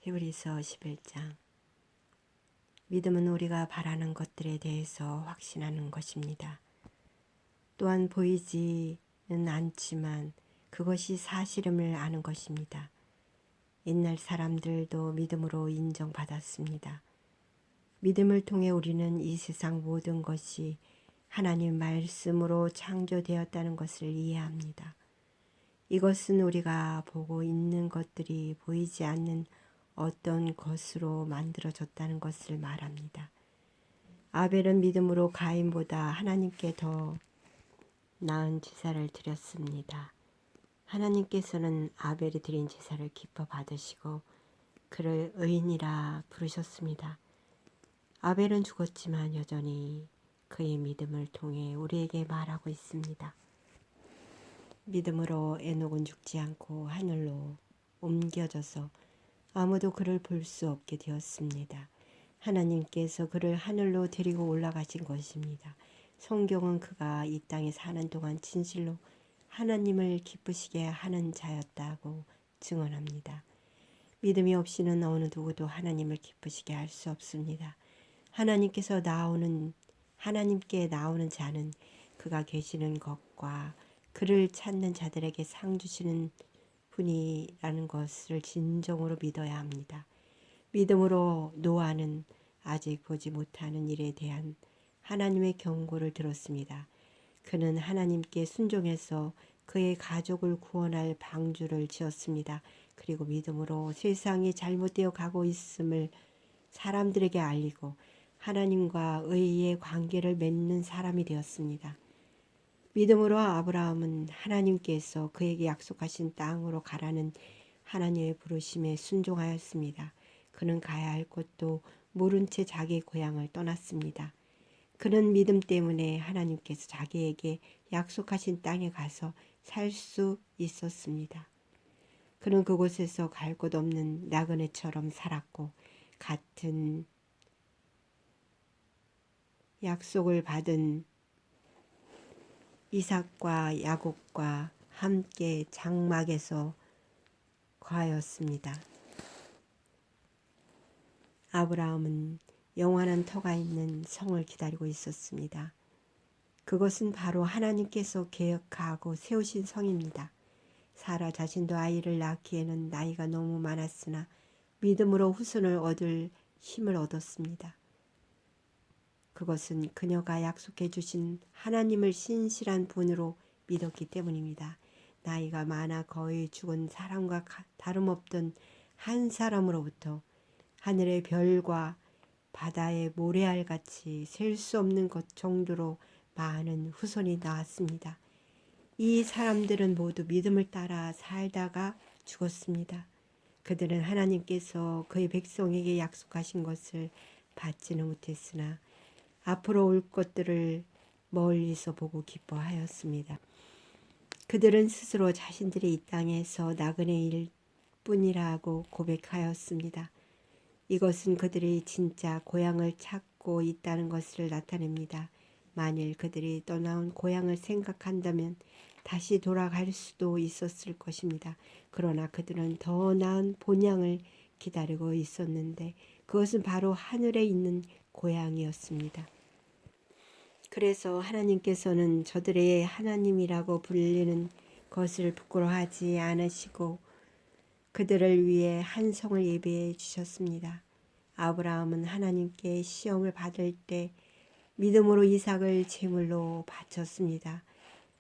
히브리서 11장. 믿음은 우리가 바라는 것들에 대해서 확신하는 것입니다. 또한 보이지는 않지만 그것이 사실임을 아는 것입니다. 옛날 사람들도 믿음으로 인정받았습니다. 믿음을 통해 우리는 이 세상 모든 것이 하나님 말씀으로 창조되었다는 것을 이해합니다. 이것은 우리가 보고 있는 것들이 보이지 않는 어떤 것으로 만들어졌다는 것을 말합니다. 아벨은 믿음으로 가인보다 하나님께 더 나은 제사를 드렸습니다. 하나님께서는 아벨이 드린 제사를 기뻐 받으시고 그를 의인이라 부르셨습니다. 아벨은 죽었지만 여전히 그의 믿음을 통해 우리에게 말하고 있습니다. 믿음으로 에녹은 죽지 않고 하늘로 옮겨져서 아무도 그를 볼 수 없게 되었습니다. 하나님께서 그를 하늘로 데리고 올라가신 것입니다. 성경은 그가 이 땅에 사는 동안 진실로 하나님을 기쁘시게 하는 자였다고 증언합니다. 믿음이 없이는 어느 누구도 하나님을 기쁘시게 할 수 없습니다. 하나님께 나오는 자는 그가 계시는 것과 그를 찾는 자들에게 상 주시는 분이라는 것을 진정으로 믿어야 합니다. 믿음으로 노아는 아직 보지 못하는 일에 대한 하나님의 경고를 들었습니다. 그는 하나님께 순종해서 그의 가족을 구원할 방주를 지었습니다. 그리고 믿음으로 세상이 잘못되어 가고 있음을 사람들에게 알리고 하나님과 의의 관계를 맺는 사람이 되었습니다. 믿음으로 아브라함은 하나님께서 그에게 약속하신 땅으로 가라는 하나님의 부르심에 순종하였습니다. 그는 가야 할 곳도 모른 채 자기의 고향을 떠났습니다. 그는 믿음 때문에 하나님께서 자기에게 약속하신 땅에 가서 살 수 있었습니다. 그는 그곳에서 갈 곳 없는 나그네처럼 살았고 같은 약속을 받은 이삭과 야곱과 함께 장막에서 거하였습니다. 아브라함은 영원한 터가 있는 성을 기다리고 있었습니다. 그것은 바로 하나님께서 계획하고 세우신 성입니다. 사라 자신도 아이를 낳기에는 나이가 너무 많았으나 믿음으로 후손을 얻을 힘을 얻었습니다. 그것은 그녀가 약속해 주신 하나님을 신실한 분으로 믿었기 때문입니다. 나이가 많아 거의 죽은 사람과 다름없던 한 사람으로부터 하늘의 별과 바다의 모래알같이 셀 수 없는 것 정도로 많은 후손이 나왔습니다. 이 사람들은 모두 믿음을 따라 살다가 죽었습니다. 그들은 하나님께서 그의 백성에게 약속하신 것을 받지는 못했으나 앞으로 올 것들을 멀리서 보고 기뻐하였습니다. 그들은 스스로 자신들이 이 땅에서 나그네일 뿐이라고 고백하였습니다. 이것은 그들이 진짜 고향을 찾고 있다는 것을 나타냅니다. 만일 그들이 떠나온 고향을 생각한다면 다시 돌아갈 수도 있었을 것입니다. 그러나 그들은 더 나은 본향을 기다리고 있었는데 그것은 바로 하늘에 있는 고향이었습니다. 그래서 하나님께서는 저들의 하나님이라고 불리는 것을 부끄러워하지 않으시고 그들을 위해 한 성을 예비해 주셨습니다. 아브라함은 하나님께 시험을 받을 때 믿음으로 이삭을 제물로 바쳤습니다.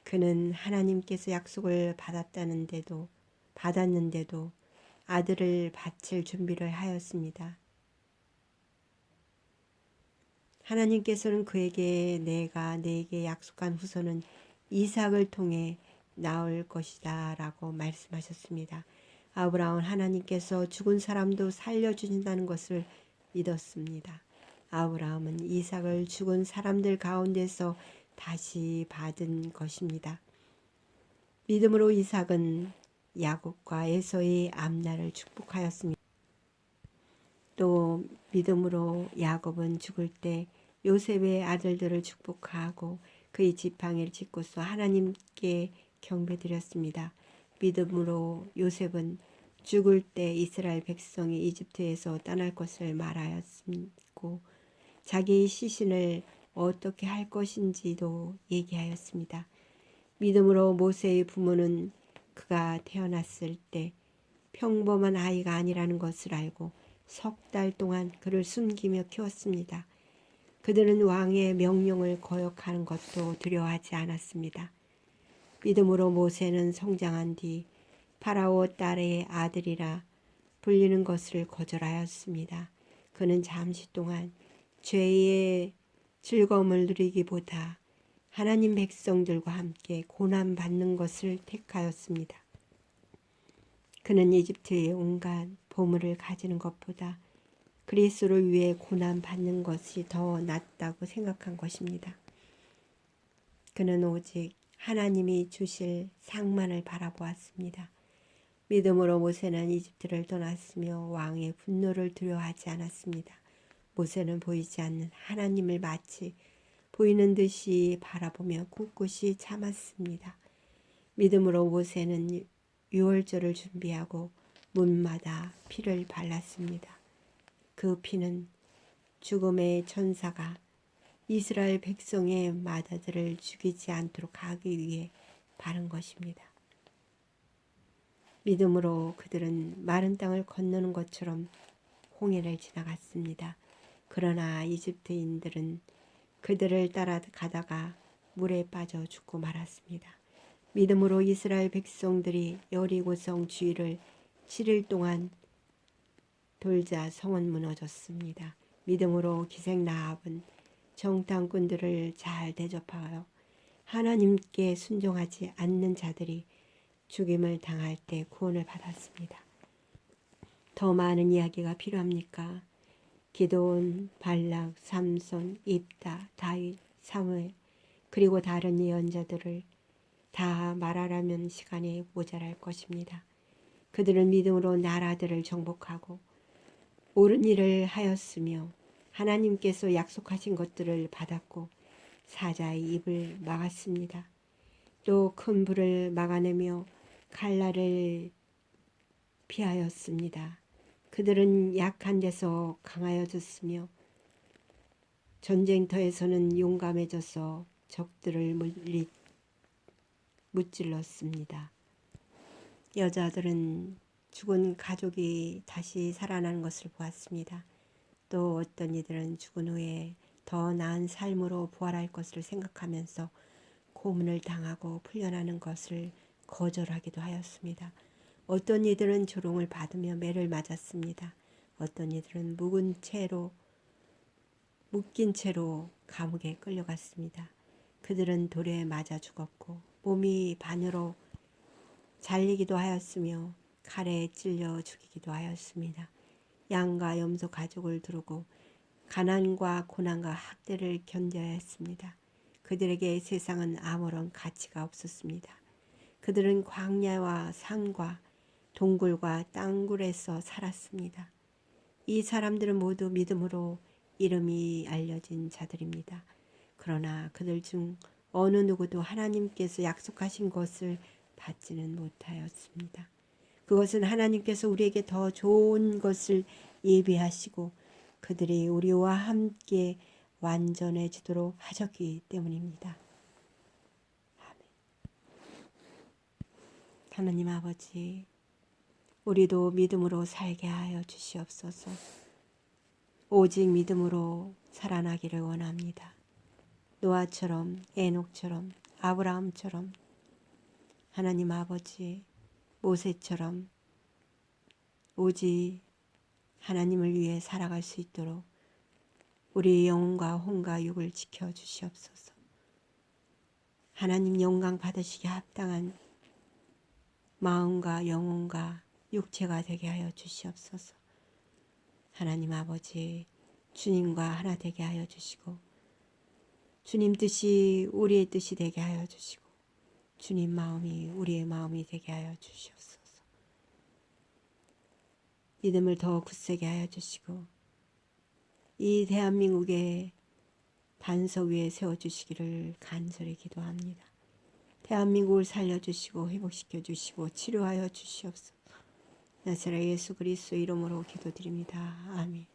그는 하나님께서 약속을 받았는데도 아들을 바칠 준비를 하였습니다. 하나님께서는 그에게 내가 네게 약속한 후손은 이삭을 통해 나올 것이다 라고 말씀하셨습니다. 아브라함은 하나님께서 죽은 사람도 살려주신다는 것을 믿었습니다. 아브라함은 이삭을 죽은 사람들 가운데서 다시 받은 것입니다. 믿음으로 이삭은 야곱과 에서의 앞날을 축복하였습니다. 또 믿음으로 야곱은 죽을 때 요셉의 아들들을 축복하고 그의 지팡이를 짚고서 하나님께 경배드렸습니다. 믿음으로 요셉은 죽을 때 이스라엘 백성이 이집트에서 떠날 것을 말하였고 자기의 시신을 어떻게 할 것인지도 얘기하였습니다. 믿음으로 모세의 부모는 그가 태어났을 때 평범한 아이가 아니라는 것을 알고 석 달 동안 그를 숨기며 키웠습니다. 그들은 왕의 명령을 거역하는 것도 두려워하지 않았습니다. 믿음으로 모세는 성장한 뒤 파라오 딸의 아들이라 불리는 것을 거절하였습니다. 그는 잠시 동안 죄의 즐거움을 누리기보다 하나님 백성들과 함께 고난받는 것을 택하였습니다. 그는 이집트의 온갖 보물을 가지는 것보다 그리스도를 위해 고난받는 것이 더 낫다고 생각한 것입니다. 그는 오직 하나님이 주실 상만을 바라보았습니다. 믿음으로 모세는 이집트를 떠났으며 왕의 분노를 두려워하지 않았습니다. 모세는 보이지 않는 하나님을 마치 보이는 듯이 바라보며 꿋꿋이 참았습니다. 믿음으로 모세는 유월절을 준비하고 문마다 피를 발랐습니다. 그 피는 죽음의 천사가 이스라엘 백성의 마다들을 죽이지 않도록 하기 위해 바른 것입니다. 믿음으로 그들은 마른 땅을 건너는 것처럼 홍해를 지나갔습니다. 그러나 이집트인들은 그들을 따라가다가 물에 빠져 죽고 말았습니다. 믿음으로 이스라엘 백성들이 여리고성 주위를 7일 동안 돌자 성은 무너졌습니다. 믿음으로 기생 라합은 정탐꾼들을 잘 대접하여 하나님께 순종하지 않는 자들이 죽임을 당할 때 구원을 받았습니다. 더 많은 이야기가 필요합니까? 기드온, 발락, 삼손, 입다, 다윗, 사무엘 그리고 다른 예언자들을 다 말하라면 시간이 모자랄 것입니다. 그들은 믿음으로 나라들을 정복하고 옳은 일을 하였으며 하나님께서 약속하신 것들을 받았고 사자의 입을 막았습니다. 또 큰 불을 막아내며 칼날을 피하였습니다. 그들은 약한 데서 강하여졌으며 전쟁터에서는 용감해져서 적들을 무찔렀습니다. 여자들은 죽은 가족이 다시 살아나는 것을 보았습니다. 또 어떤 이들은 죽은 후에 더 나은 삶으로 부활할 것을 생각하면서 고문을 당하고 풀려나는 것을 거절하기도 하였습니다. 어떤 이들은 조롱을 받으며 매를 맞았습니다. 어떤 이들은 묶인 채로 감옥에 끌려갔습니다. 그들은 돌에 맞아 죽었고 몸이 반으로 잘리기도 하였으며 칼에 찔려 죽이기도 하였습니다. 양과 염소 가족을 두르고 가난과 고난과 학대를 견뎌야 했습니다. 그들에게 세상은 아무런 가치가 없었습니다. 그들은 광야와 산과 동굴과 땅굴에서 살았습니다. 이 사람들은 모두 믿음으로 이름이 알려진 자들입니다. 그러나 그들 중 어느 누구도 하나님께서 약속하신 것을 받지는 못하였습니다. 그것은 하나님께서 우리에게 더 좋은 것을 예비하시고 그들이 우리와 함께 완전해지도록 하셨기 때문입니다. 아멘. 하나님 아버지, 우리도 믿음으로 살게 하여 주시옵소서. 오직 믿음으로 살아나기를 원합니다. 노아처럼, 에녹처럼, 아브라함처럼, 하나님 아버지, 모세처럼 오직 하나님을 위해 살아갈 수 있도록 우리 영혼과 혼과 육을 지켜 주시옵소서. 하나님 영광 받으시기에 합당한 마음과 영혼과 육체가 되게 하여 주시옵소서. 하나님 아버지, 주님과 하나 되게 하여 주시고 주님 뜻이 우리의 뜻이 되게 하여 주시고 주님 마음이 우리의 마음이 되게 하여 주시옵소서. 믿음을 더 굳세게 하여 주시고 이 대한민국의 반석 위에 세워주시기를 간절히 기도합니다. 대한민국을 살려주시고 회복시켜 주시고 치료하여 주시옵소서. 나사렛 예수 그리스도 이름으로 기도드립니다. 아멘.